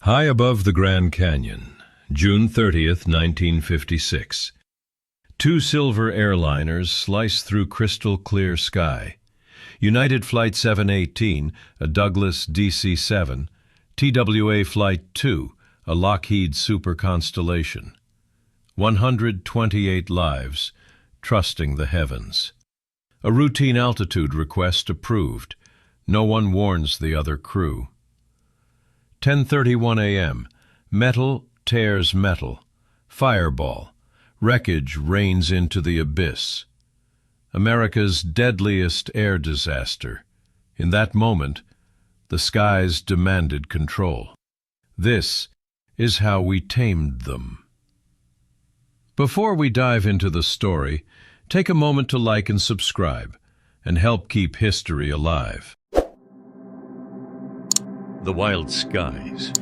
High above the Grand Canyon, June 30th, 1956. Two silver airliners slice through crystal-clear sky. United Flight 718, a Douglas DC-7, TWA Flight 2, a Lockheed Super Constellation. 128 lives, trusting the heavens. A routine altitude request approved. No one warns the other crew. 10:31 a.m. Metal tears metal. Fireball. Wreckage rains into the abyss. America's deadliest air disaster. In that moment, the skies demanded control. This is how we tamed them. Before we dive into the story, take a moment to like and subscribe, and help keep history alive. The Wild Skies.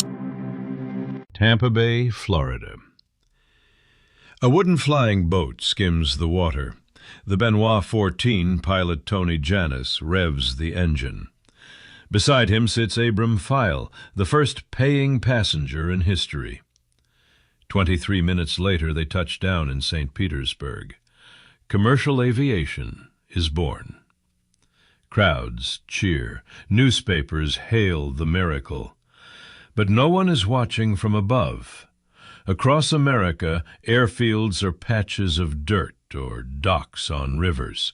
Tampa Bay, Florida. A wooden flying boat skims the water. The Benoit 14 pilot Tony Janis revs the engine. Beside him sits Abram File, the first paying passenger in history. 23 minutes later, they touch down in St. Petersburg. Commercial aviation is born. Crowds cheer. Newspapers hail the miracle. But no one is watching from above. Across America, airfields are patches of dirt or docks on rivers.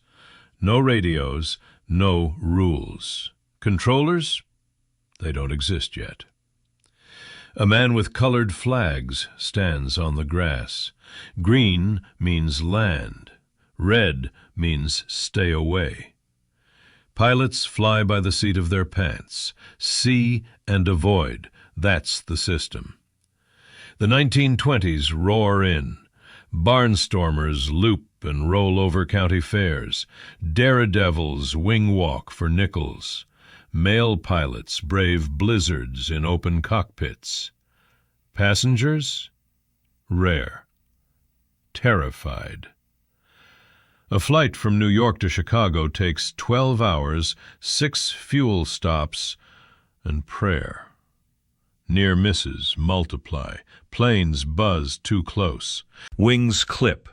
No radios, no rules. Controllers? They don't exist yet. A man with colored flags stands on the grass. Green means land. Red means stay away. Pilots fly by the seat of their pants. See and avoid. That's the system. The 1920s roar in. Barnstormers loop and roll over county fairs. Daredevils wing walk for nickels. Male pilots brave blizzards in open cockpits. Passengers? Rare. Terrified. A flight from New York to Chicago takes 12 hours, 6 fuel stops, and prayer. Near misses multiply. Planes buzz too close. Wings clip.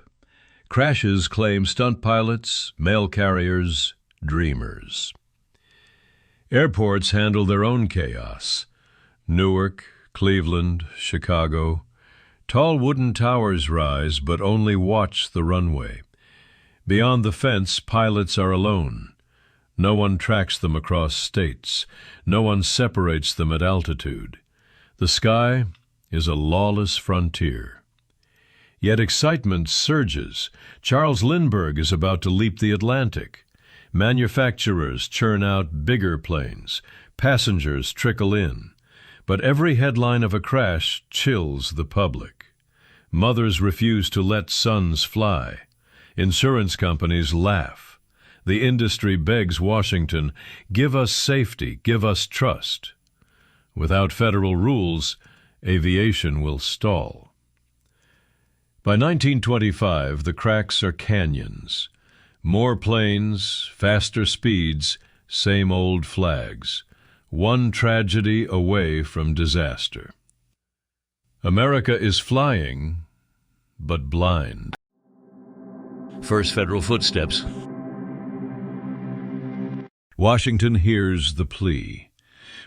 Crashes claim stunt pilots, mail carriers, dreamers. Airports handle their own chaos. Newark, Cleveland, Chicago. Tall wooden towers rise, but only watch the runway. Beyond the fence, pilots are alone. No one tracks them across states. No one separates them at altitude. The sky is a lawless frontier. Yet excitement surges. Charles Lindbergh is about to leap the Atlantic. Manufacturers churn out bigger planes. Passengers trickle in. But every headline of a crash chills the public. Mothers refuse to let sons fly. Insurance companies laugh. The industry begs Washington, give us safety, give us trust. Without federal rules, aviation will stall. By 1925, the cracks are canyons. More planes, faster speeds, same old flags. One tragedy away from disaster. America is flying, but blind. First federal footsteps. Washington hears the plea.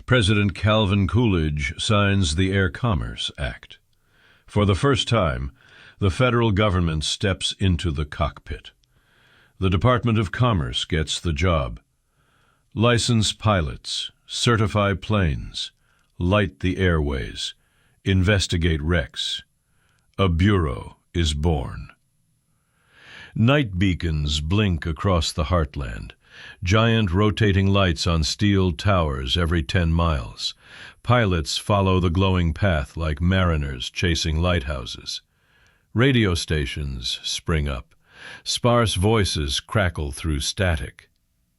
President Calvin Coolidge signs the Air Commerce Act. For the first time, the federal government steps into the cockpit. The Department of Commerce gets the job. License pilots, certify planes, light the airways, investigate wrecks. A bureau is born. Night beacons blink across the heartland. Giant rotating lights on steel towers every 10 miles. Pilots follow the glowing path like mariners chasing lighthouses. Radio stations spring up. Sparse voices crackle through static.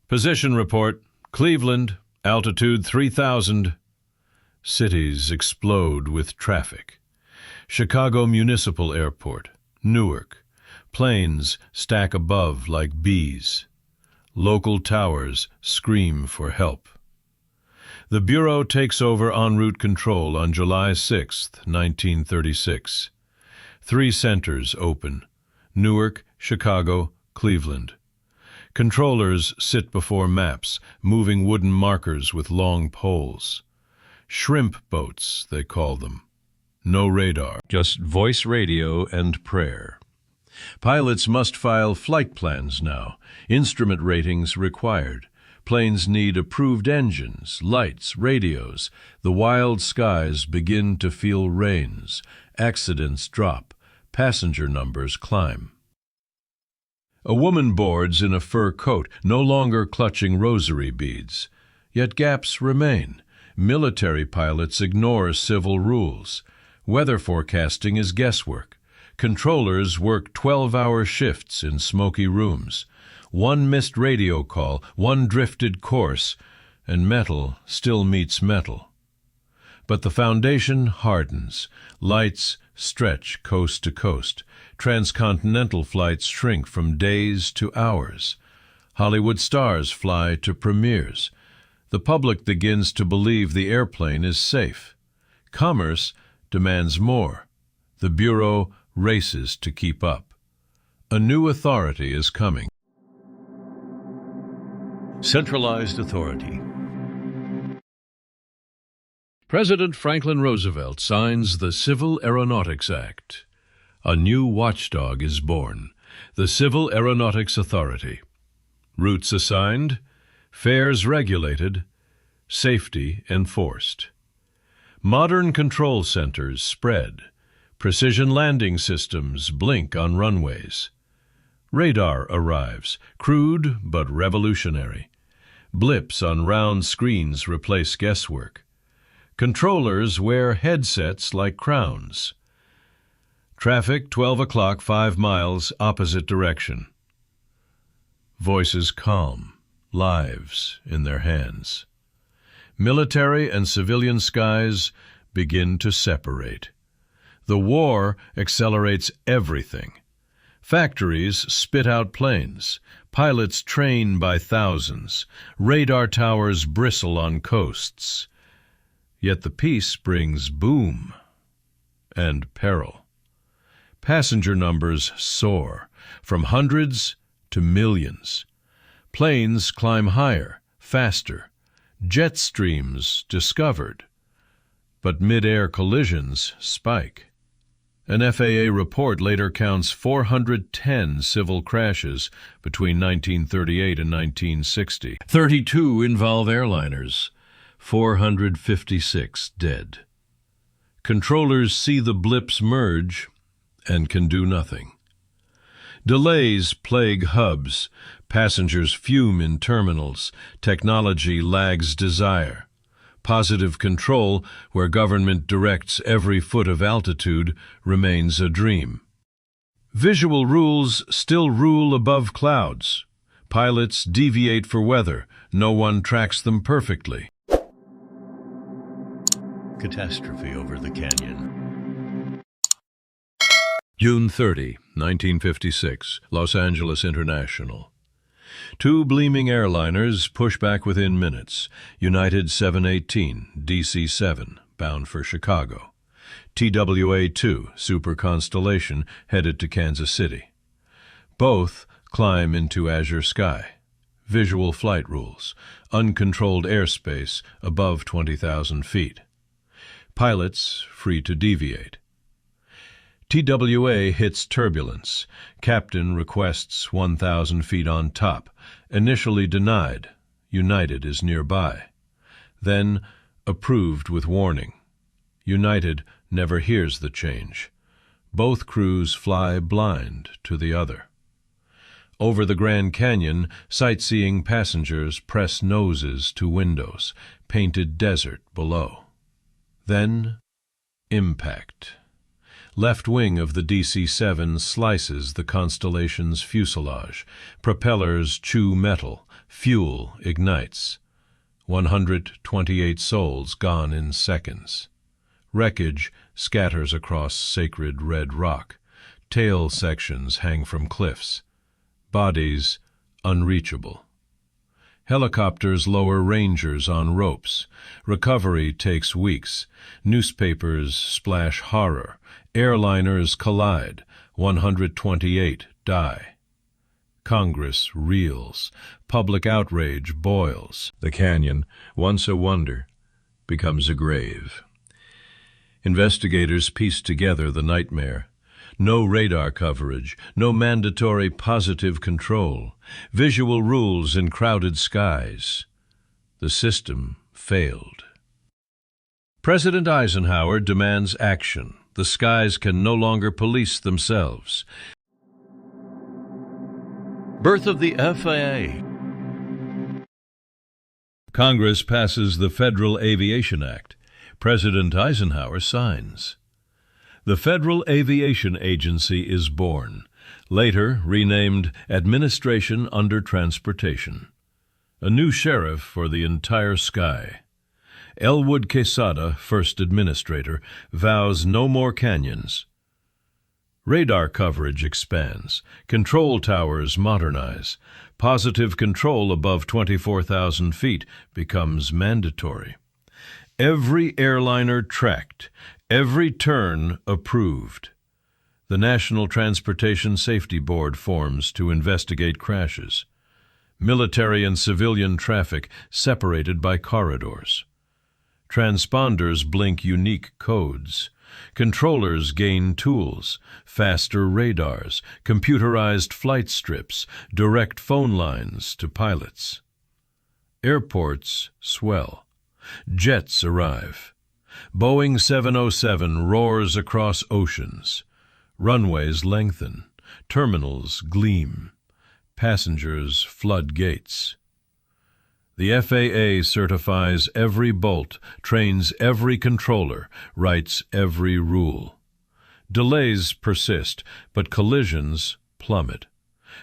Position report, Cleveland, altitude 3,000. Cities explode with traffic. Chicago Municipal Airport, Newark. Planes stack above like bees. Local towers scream for help. The Bureau takes over en route control on July 6, 1936. 3 centers open: Newark, Chicago, Cleveland. Controllers sit before maps, moving wooden markers with long poles. Shrimp boats, they call them. No radar, just voice radio and prayer. Pilots must file flight plans now, instrument ratings required. Planes need approved engines, lights, radios. The wild skies begin to feel rains. Accidents drop. Passenger numbers climb. A woman boards in a fur coat, no longer clutching rosary beads. Yet gaps remain. Military pilots ignore civil rules. Weather forecasting is guesswork. Controllers work 12-hour shifts in smoky rooms. One missed radio call, one drifted course, and metal still meets metal. But the foundation hardens. Lights stretch coast to coast. Transcontinental flights shrink from days to hours. Hollywood stars fly to premieres. The public begins to believe the airplane is safe. Commerce demands more. The Bureau races to keep up. A new authority is coming. Centralized authority. President Franklin Roosevelt signs the Civil Aeronautics Act. A new watchdog is born, the Civil Aeronautics Authority. Routes assigned, fares regulated, safety enforced. Modern control centers spread. Precision landing systems blink on runways. Radar arrives, crude but revolutionary. Blips on round screens replace guesswork. Controllers wear headsets like crowns. Traffic 12 o'clock, 5 miles, opposite direction. Voices calm, lives in their hands. Military and civilian skies begin to separate. The war accelerates everything. Factories spit out planes. Pilots train by thousands. Radar towers bristle on coasts. Yet the peace brings boom and peril. Passenger numbers soar, from hundreds to millions. Planes climb higher, faster. Jet streams discovered. But mid-air collisions spike. An FAA report later counts 410 civil crashes between 1938 and 1960. 32 involve airliners. 456 dead. Controllers see the blips merge and can do nothing. Delays plague hubs. Passengers fume in terminals. Technology lags desire. Positive control, where government directs every foot of altitude, remains a dream. Visual rules still rule above clouds. Pilots deviate for weather. No one tracks them perfectly. Catastrophe over the canyon. June 30, 1956, Los Angeles International. 2 gleaming airliners push back within minutes. United 718, DC-7, bound for Chicago. TWA-2, Super Constellation, headed to Kansas City. Both climb into azure sky. Visual flight rules. Uncontrolled airspace above 20,000 feet. Pilots free to deviate. TWA hits turbulence. Captain requests 1,000 feet on top. Initially denied. United is nearby. Then approved with warning. United never hears the change. Both crews fly blind to the other. Over the Grand Canyon, sightseeing passengers press noses to windows. Painted desert below. Then, impact. Left wing of the DC-7 slices the Constellation's fuselage. Propellers chew metal. Fuel ignites. 128 souls gone in seconds. Wreckage scatters across sacred red rock. Tail sections hang from cliffs. Bodies unreachable. Helicopters lower rangers on ropes. Recovery takes weeks. Newspapers splash horror. Airliners collide. 128 die. Congress reels. Public outrage boils. The canyon, once a wonder, becomes a grave. Investigators piece together the nightmare. No radar coverage, no mandatory positive control, visual rules in crowded skies. The system failed. President Eisenhower demands action. The skies can no longer police themselves. Birth of the FAA. Congress passes the Federal Aviation Act. President Eisenhower signs. The Federal Aviation Agency is born, later renamed Administration Under Transportation. A new sheriff for the entire sky. Elwood Quesada, first administrator, vows no more canyons. Radar coverage expands. Control towers modernize. Positive control above 24,000 feet becomes mandatory. Every airliner tracked. Every turn approved. The National Transportation Safety Board forms to investigate crashes. Military and civilian traffic separated by corridors. Transponders blink unique codes. Controllers gain tools, faster radars, computerized flight strips, direct phone lines to pilots. Airports swell. Jets arrive. Boeing 707 roars across oceans. Runways lengthen. Terminals gleam. Passengers flood gates. The FAA certifies every bolt, trains every controller, writes every rule. Delays persist, but collisions plummet.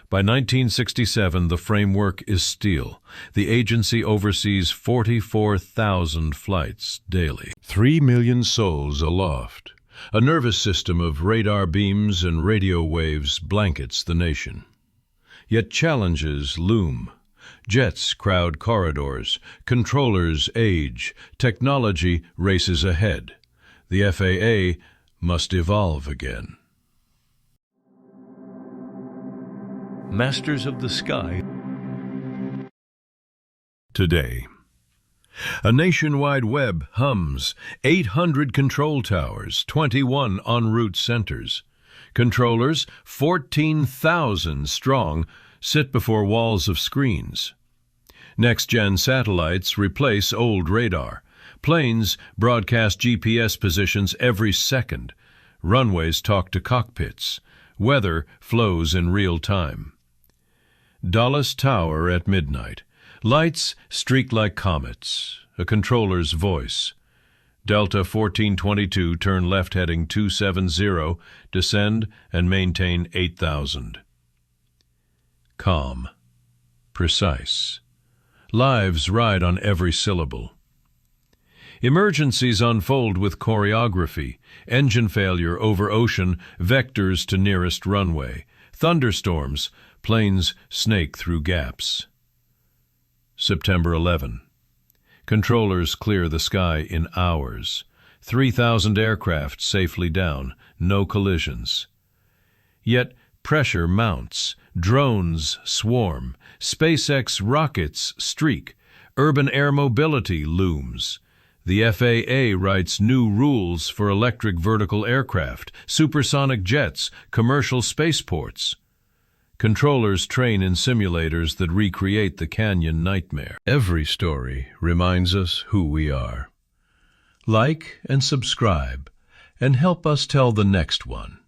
By 1967, the framework is steel. The agency oversees 44,000 flights daily. 3 million souls aloft. A nervous system of radar beams and radio waves blankets the nation. Yet challenges loom. Jets crowd corridors. Controllers age. Technology races ahead. The FAA must evolve again. Masters of the Sky. Today, a nationwide web hums. 800 control towers, 21 en route centers. Controllers, 14,000 strong, sit before walls of screens. NextGen satellites replace old radar. Planes broadcast GPS positions every second. Runways talk to cockpits. Weather flows in real time. Dulles Tower at midnight. Lights streak like comets. A controller's voice. Delta 1422, turn left heading 270, descend and maintain 8,000. Calm. Precise. Lives ride on every syllable. Emergencies unfold with choreography. Engine failure over ocean, vectors to nearest runway. Thunderstorms, planes snake through gaps. September 11. Controllers clear the sky in hours. 3,000 aircraft safely down, no collisions. Yet pressure mounts, drones swarm, SpaceX rockets streak, urban air mobility looms. The FAA writes new rules for electric vertical aircraft, supersonic jets, commercial spaceports. Controllers train in simulators that recreate the canyon nightmare. Every story reminds us who we are. Like and subscribe, and help us tell the next one.